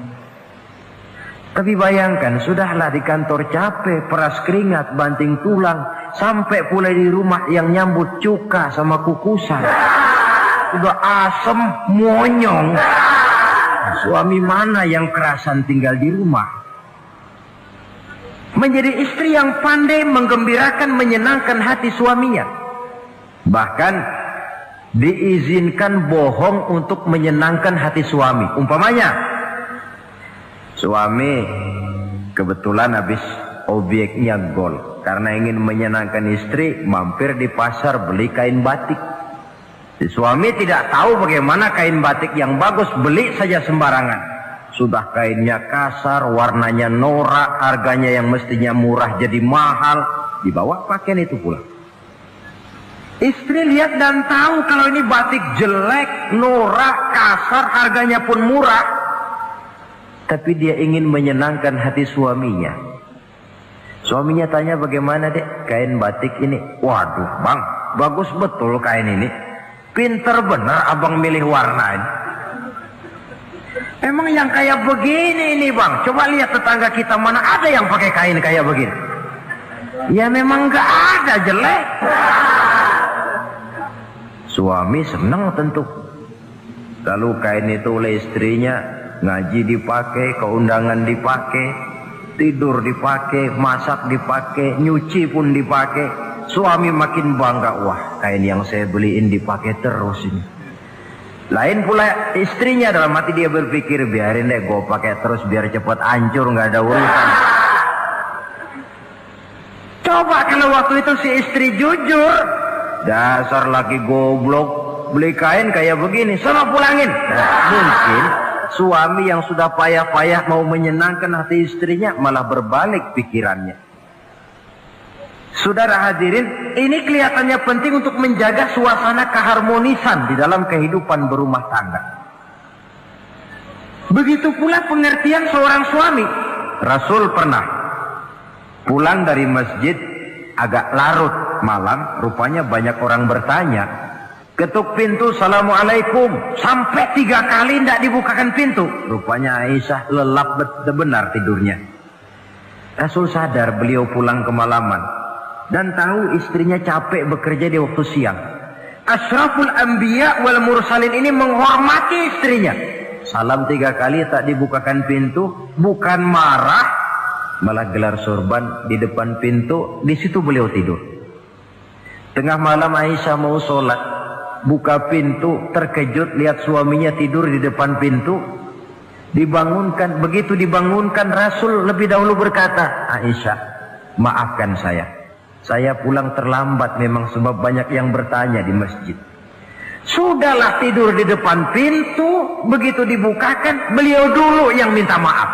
Tapi bayangkan, sudahlah di kantor capek, peras keringat, banting tulang, sampai pula di rumah yang nyambut cuka sama kukusan. Sudah asem, monyong. Suami mana yang kerasan tinggal di rumah? Menjadi istri yang pandai menggembirakan, menyenangkan hati suaminya. Bahkan diizinkan bohong untuk menyenangkan hati suami. Umpamanya, suami kebetulan habis obyeknya gol. Karena ingin menyenangkan istri, mampir di pasar beli kain batik. Si suami tidak tahu bagaimana kain batik yang bagus, beli saja sembarangan. Sudah kainnya kasar, warnanya norak, harganya yang mestinya murah jadi mahal, dibawa pakaian itu pulang. Istri lihat dan tahu kalau ini batik jelek, norak, kasar, harganya pun murah. Tapi dia ingin menyenangkan hati suaminya. Suaminya tanya, bagaimana dek kain batik ini? Waduh bang, bagus betul kain ini. Pinter bener abang milih warna ini. Emang yang kayak begini ini bang, coba lihat tetangga kita mana ada yang pakai kain kayak begini. Ya memang gak ada, jelek. Suami senang tentu. Lalu kain itu oleh istrinya, ngaji dipakai, keundangan dipakai, tidur dipakai, masak dipakai, nyuci pun dipakai. Suami makin bangga, wah kain yang saya beliin dipakai terus ini. Lain pula istrinya, dalam hati dia berpikir, biarin deh gue pakai terus biar cepat hancur, nggak ada urusan. Coba kalau waktu itu si istri jujur, dasar laki goblok, beli kain kayak begini, sana pulangin. Nah, mungkin suami yang sudah payah-payah mau menyenangkan hati istrinya malah berbalik pikirannya. Saudara hadirin, ini kelihatannya penting untuk menjaga suasana keharmonisan di dalam kehidupan berumah tangga. Begitu pula pengertian seorang suami. Rasul pernah pulang dari masjid agak larut malam, rupanya banyak orang bertanya. Ketuk pintu, assalamualaikum, sampai 3 kali tidak dibukakan pintu. Rupanya Aisyah lelap benar tidurnya. Rasul sadar beliau pulang kemalaman dan tahu istrinya capek bekerja di waktu siang. Asyraful anbiya wal mursalin ini menghormati istrinya. Salam 3 kali tak dibukakan pintu, bukan marah, malah gelar sorban di depan pintu. Di situ beliau tidur. Tengah malam Aisyah mau sholat, buka pintu, terkejut lihat suaminya tidur di depan pintu. Dibangunkan, begitu dibangunkan Rasul lebih dahulu berkata, Aisyah, maafkan saya pulang terlambat memang sebab banyak yang bertanya di masjid. Sudahlah tidur di depan pintu, begitu dibukakan beliau dulu yang minta maaf.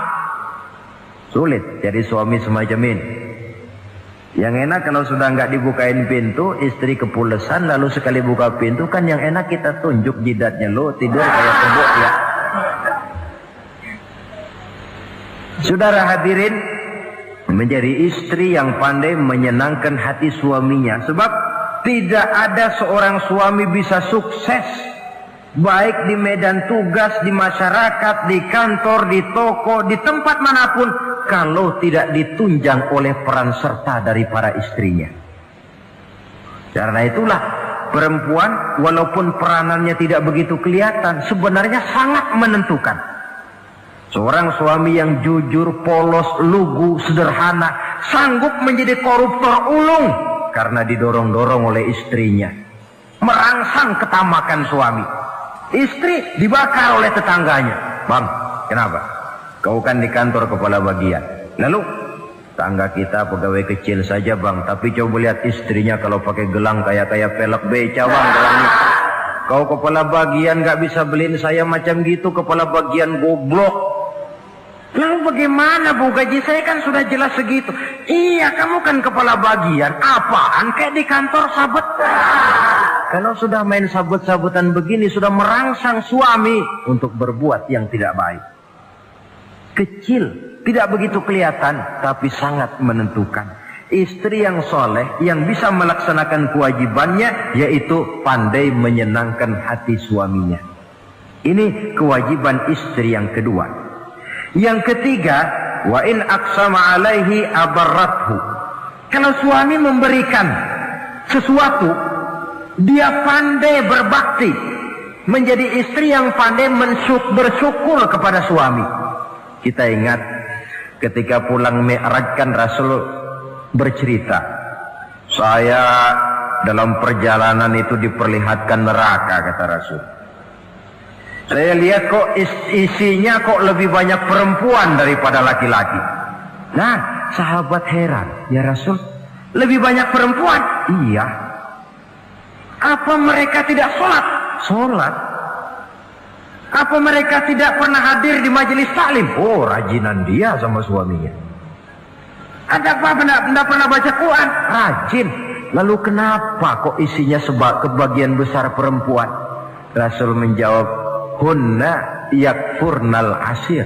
Sulit jadi suami semacam ini. Yang enak kalau sudah nggak dibukain pintu, istri kepulesan, lalu sekali buka pintu kan yang enak kita tunjuk jidatnya, lo tidur kayak tembok ya. Saudara hadirin, menjadi istri yang pandai menyenangkan hati suaminya. Sebab tidak ada seorang suami bisa sukses baik di medan tugas, di masyarakat, di kantor, di toko, di tempat manapun kalau tidak ditunjang oleh peran serta dari para istrinya. Karena itulah perempuan walaupun peranannya tidak begitu kelihatan, sebenarnya sangat menentukan. Seorang suami yang jujur, polos, lugu, sederhana, sanggup menjadi koruptor ulung karena didorong-dorong oleh istrinya. Merangsang ketamakan suami. Istri dibakar oleh tetangganya. Bang, kenapa? Kau kan di kantor kepala bagian. Lalu, tangga kita pegawai kecil saja bang. Tapi coba lihat istrinya kalau pakai gelang kayak pelek beca bang. Gelangnya. Kau kepala bagian gak bisa beliin saya macam gitu, kepala bagian goblok. Lalu bagaimana bu, gaji saya kan sudah jelas segitu. Iya, kamu kan kepala bagian. Apaan kayak di kantor sabet. Kalau sudah main sabut-sabutan begini, sudah merangsang suami untuk berbuat yang tidak baik. Kecil, tidak begitu kelihatan, tapi sangat menentukan. Istri yang soleh, yang bisa melaksanakan kewajibannya, yaitu pandai menyenangkan hati suaminya. Ini kewajiban istri yang kedua. Yang ketiga, wa in aqsama alaihi abarrathu. Kalau suami memberikan sesuatu, dia pandai berbakti, menjadi istri yang pandai bersyukur kepada suami. Kita ingat ketika pulang Mi'raj kan Rasul bercerita, saya dalam perjalanan itu diperlihatkan neraka, kata Rasul. Saya lihat kok isinya kok lebih banyak perempuan daripada laki-laki. Nah, sahabat heran, ya Rasul, lebih banyak perempuan? Iya. Apa mereka tidak sholat? Sholat. Apa mereka tidak pernah hadir di majelis taklim? Oh, rajinan dia sama suaminya. Ada apa? Tidak pernah baca Quran? Rajin. Lalu kenapa kok isinya kebagian besar perempuan? Rasul menjawab, hunna yakfurnal asir.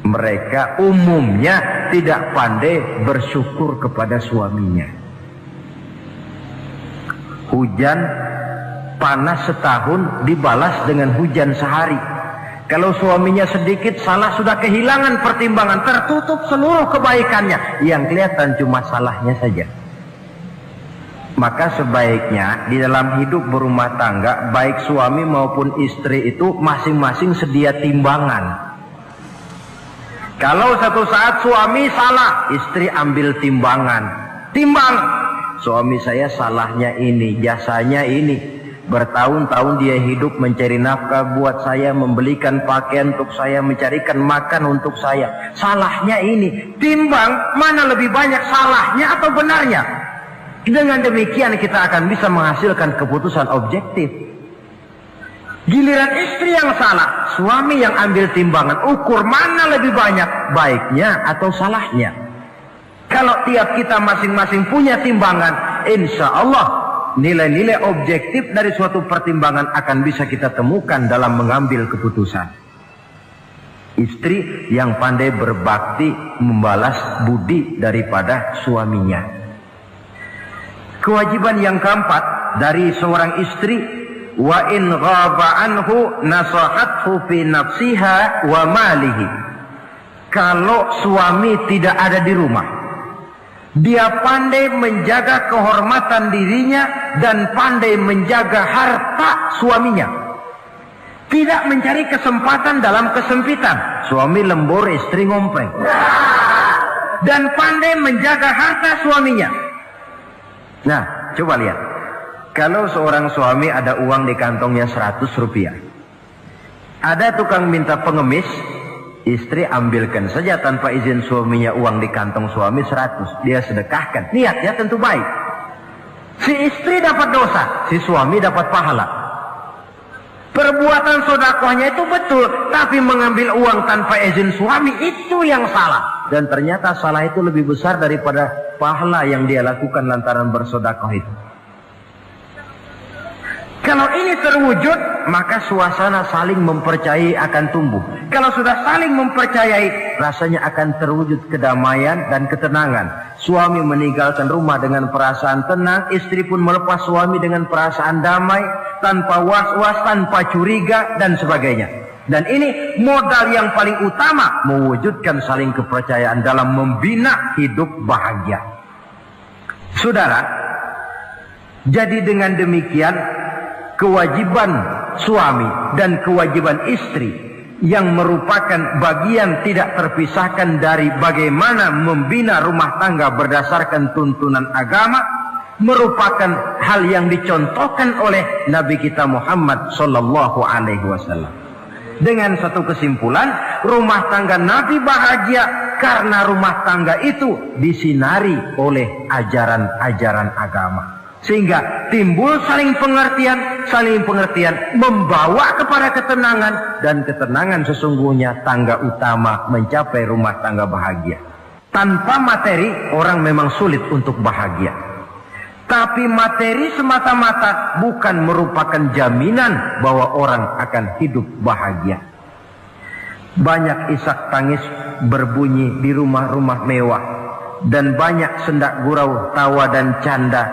Mereka umumnya tidak pandai bersyukur kepada suaminya. Hujan panas setahun dibalas dengan hujan sehari. Kalau suaminya sedikit salah, sudah kehilangan pertimbangan, tertutup seluruh kebaikannya. Yang kelihatan cuma salahnya saja. Maka sebaiknya di dalam hidup berumah tangga, baik suami maupun istri itu masing-masing sedia timbangan. Kalau satu saat suami salah, istri ambil timbangan. Timbang, suami saya salahnya ini, jasanya ini. Bertahun-tahun dia hidup mencari nafkah buat saya, membelikan pakaian untuk saya, mencarikan makan untuk saya. Salahnya ini. Timbang mana lebih banyak salahnya atau benarnya. Dengan demikian kita akan bisa menghasilkan keputusan objektif. Giliran istri yang salah, suami yang ambil timbangan, ukur mana lebih banyak baiknya atau salahnya. Kalau tiap kita masing-masing punya timbangan, insya Allah nilai-nilai objektif dari suatu pertimbangan akan bisa kita temukan dalam mengambil keputusan. Istri yang pandai berbakti membalas budi daripada suaminya. Kewajiban yang keempat dari seorang istri, wa in ghaba anhu nasahathu fi nafsiha wa malihi. Kalau suami tidak ada di rumah, dia pandai menjaga kehormatan dirinya dan pandai menjaga harta suaminya. Tidak mencari kesempatan dalam kesempitan. Suami lembur, istri ngompreng. Dan pandai menjaga harta suaminya. Nah, coba lihat. Kalau seorang suami ada uang di kantongnya 100 rupiah. Ada tukang minta pengemis, istri ambilkan saja tanpa izin suaminya uang di kantong suami 100. Dia sedekahkan. Niatnya tentu baik. Si istri dapat dosa, si suami dapat pahala. Perbuatan sedekahnya itu betul, tapi mengambil uang tanpa izin suami itu yang salah. Dan ternyata salah itu lebih besar daripada pahala yang dia lakukan lantaran bersedekah itu. Kalau ini terwujud, maka suasana saling mempercayai akan tumbuh. Kalau sudah saling mempercayai, rasanya akan terwujud kedamaian dan ketenangan. Suami meninggalkan rumah dengan perasaan tenang, istri pun melepas suami dengan perasaan damai, tanpa was-was, tanpa curiga, dan sebagainya. Dan ini modal yang paling utama mewujudkan saling kepercayaan dalam membina hidup bahagia. Saudara, jadi dengan demikian kewajiban suami dan kewajiban istri yang merupakan bagian tidak terpisahkan dari bagaimana membina rumah tangga berdasarkan tuntunan agama merupakan hal yang dicontohkan oleh Nabi kita Muhammad sallallahu alaihi wasallam. Dengan satu kesimpulan, rumah tangga Nabi bahagia karena rumah tangga itu disinari oleh ajaran-ajaran agama. Sehingga timbul saling pengertian membawa kepada ketenangan, dan ketenangan sesungguhnya tangga utama mencapai rumah tangga bahagia. Tanpa materi orang memang sulit untuk bahagia. Tapi materi semata-mata bukan merupakan jaminan bahwa orang akan hidup bahagia. Banyak isak tangis berbunyi di rumah-rumah mewah, dan banyak sendak gurau, tawa dan canda,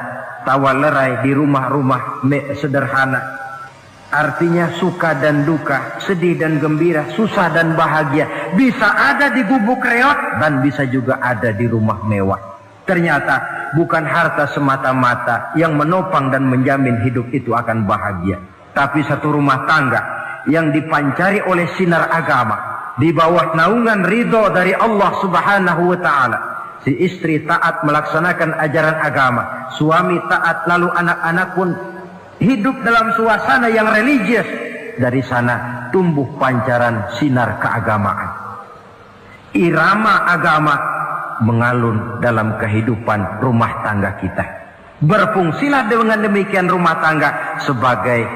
tawa lerai di rumah-rumah sederhana. Artinya suka dan duka, sedih dan gembira, susah dan bahagia bisa ada di gubuk reot dan bisa juga ada di rumah mewah. Ternyata bukan harta semata-mata yang menopang dan menjamin hidup itu akan bahagia, tapi satu rumah tangga yang dipancari oleh sinar agama di bawah naungan ridho dari Allah Subhanahu wa taala. Si istri taat melaksanakan ajaran agama, suami taat, lalu anak-anak pun hidup dalam suasana yang religius. Dari sana tumbuh pancaran sinar keagamaan. Irama agama mengalun dalam kehidupan rumah tangga kita. Berfungsilah dengan demikian rumah tangga sebagai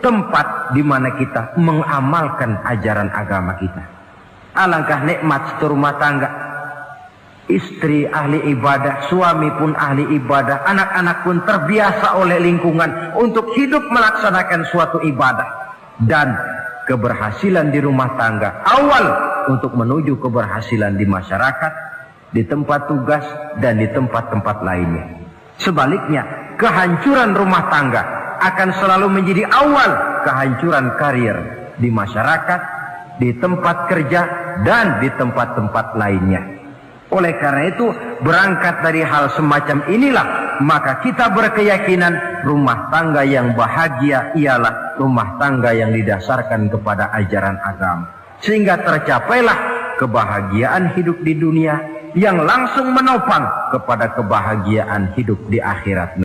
tempat di mana kita mengamalkan ajaran agama kita. Alangkah nikmat satu rumah tangga. Istri ahli ibadah, suami pun ahli ibadah, anak-anak pun terbiasa oleh lingkungan untuk hidup melaksanakan suatu ibadah. Dan keberhasilan di rumah tangga awal untuk menuju keberhasilan di masyarakat, di tempat tugas, dan di tempat-tempat lainnya. Sebaliknya, kehancuran rumah tangga akan selalu menjadi awal kehancuran karir di masyarakat, di tempat kerja, dan di tempat-tempat lainnya. Oleh karena itu, berangkat dari hal semacam inilah, maka kita berkeyakinan rumah tangga yang bahagia ialah rumah tangga yang didasarkan kepada ajaran agama. Sehingga tercapailah kebahagiaan hidup di dunia yang langsung menopang kepada kebahagiaan hidup di akhirat.